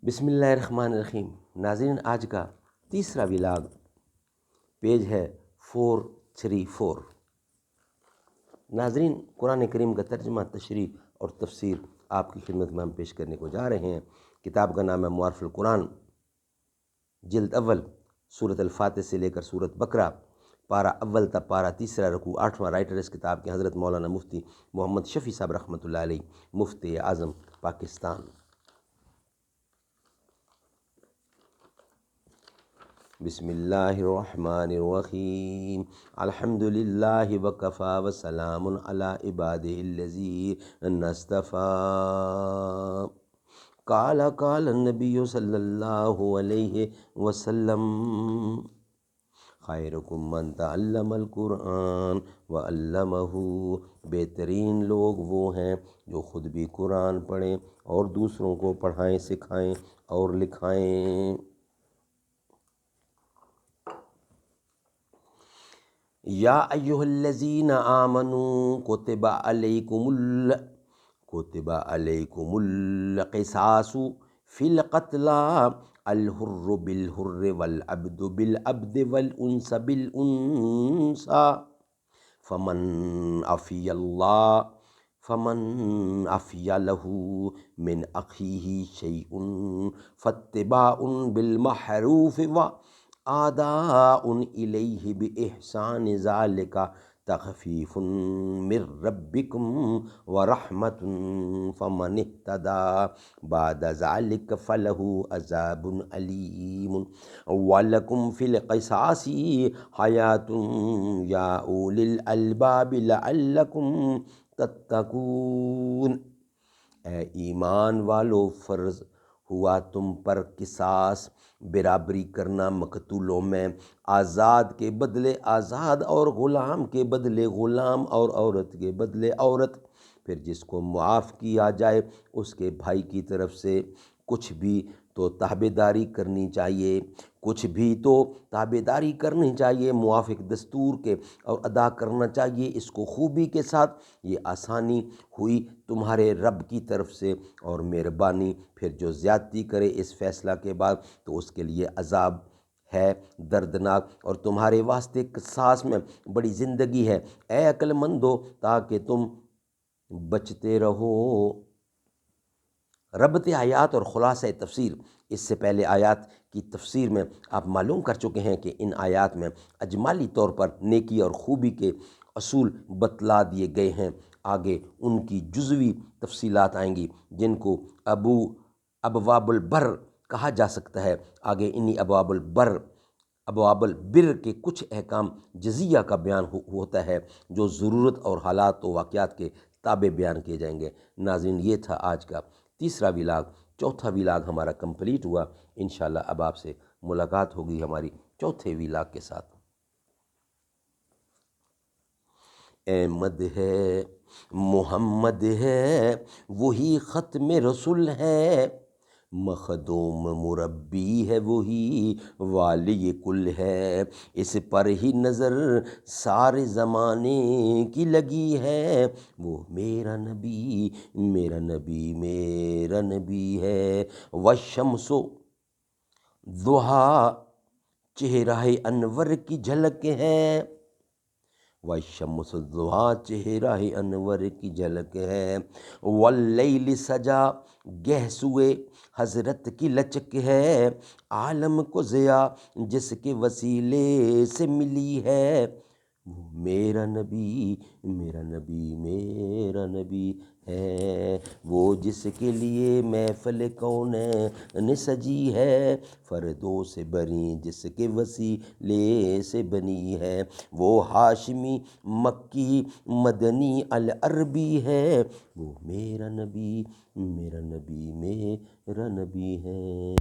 بسم اللہ الرحمن الرحیم۔ ناظرین، آج کا تیسرا ولاگ پیج ہے 434۔ ناظرین، قرآن کریم کا ترجمہ، تشریح اور تفسیر آپ کی خدمت میں ہم پیش کرنے کو جا رہے ہیں۔ کتاب کا نام ہے معارف القرآن، جلد اول، سورۃ الفاتح سے لے کر سورۃ بقرہ، پارہ اول تا پارہ تیسرا، رکوع 8واں۔ رائٹر اس کتاب کے حضرت مولانا مفتی محمد شفیع صاحب رحمۃ اللہ علیہ، مفتی اعظم پاکستان۔ بسم اللہ الرحمن الرحیم۔ الحمد للہ وکفی وسلام علی عبادہ الذین اصطفی۔ قال النبی صلی اللہ علیہ وسلم: خیرکم من تعلم القرآن وعلمہ۔ بہترین لوگ وہ ہیں جو خود بھی قرآن پڑھیں اور دوسروں کو پڑھائیں، سکھائیں اور لکھائیں۔ یا ایھا الذین آمنوا کتب علیکم القصاص فی القتلی، الحر بالحر والعبد بالعبد والانثى بالانثى، فمن عفی لہ من اخیہ شیء فاتباع بالمعروف واداء الیہ بإحسان، ذلک تخفیف من ربکم ورحمۃ، فمن اہتدی بعد ذلک فلہ عذاب علیم، ولکم فی القصاص حیاۃ یا اولی الالباب لعلکم تتقون۔ اے ایمان والو، فرض ہوا تم پر قصاص، برابری کرنا مقتولوں میں، آزاد کے بدلے آزاد اور غلام کے بدلے غلام اور عورت کے بدلے عورت۔ پھر جس کو معاف کیا جائے اس کے بھائی کی طرف سے کچھ بھی تو تابعداری کرنی چاہیے موافق دستور کے، اور ادا کرنا چاہیے اس کو خوبی کے ساتھ۔ یہ آسانی ہوئی تمہارے رب کی طرف سے اور مہربانی۔ پھر جو زیادتی کرے اس فیصلہ کے بعد تو اس کے لیے عذاب ہے دردناک، اور تمہارے واسطے قصاص میں بڑی زندگی ہے، اے عقل مندو، تاکہ تم بچتے رہو۔ ربط آیات اور خلاصہ تفسیر۔ اس سے پہلے آیات کی تفسیر میں آپ معلوم کر چکے ہیں کہ ان آیات میں اجمالی طور پر نیکی اور خوبی کے اصول بتلا دیے گئے ہیں۔ آگے ان کی جزوی تفصیلات آئیں گی جن کو ابواب البر کہا جا سکتا ہے۔ آگے انہی ابواب البر کے کچھ احکام جزیہ کا بیان ہوتا ہے جو ضرورت اور حالات و واقعات کے تابع بیان کیے جائیں گے۔ ناظرین، یہ تھا آج کا تیسرا ولاگ۔ چوتھا ولاگ ہمارا کمپلیٹ ہوا۔ انشاءاللہ اب آپ سے ملاقات ہوگی ہماری چوتھے ولاگ کے ساتھ۔ احمد ہے، محمد ہے، وہی ختم رسول ہے، مخدوم مربی ہے، وہی والی کل ہے، اس پر ہی نظر سارے زمانے کی لگی ہے، وہ میرا نبی میرا نبی میرا نبی ہے۔ والشمس ضحیٰ چہرہ انور کی جھلک ہے، والشمس ضحیٰ چہرہ انور کی جھلک ہے، واللیل سجا گہسوئے حضرت کی لچک ہے، عالم کو ضیاء جس کے وسیلے سے ملی ہے، وہ میرا نبی میرا نبی میرا نبی ہے، وہ جس کے لیے محفل کونین سجی ہے، فردوں سے بری جس کے وسیلے سے بنی ہے، وہ ہاشمی مکی مدنی العربی ہے، وہ میرا نبی میرا نبی میرا نبی ہے۔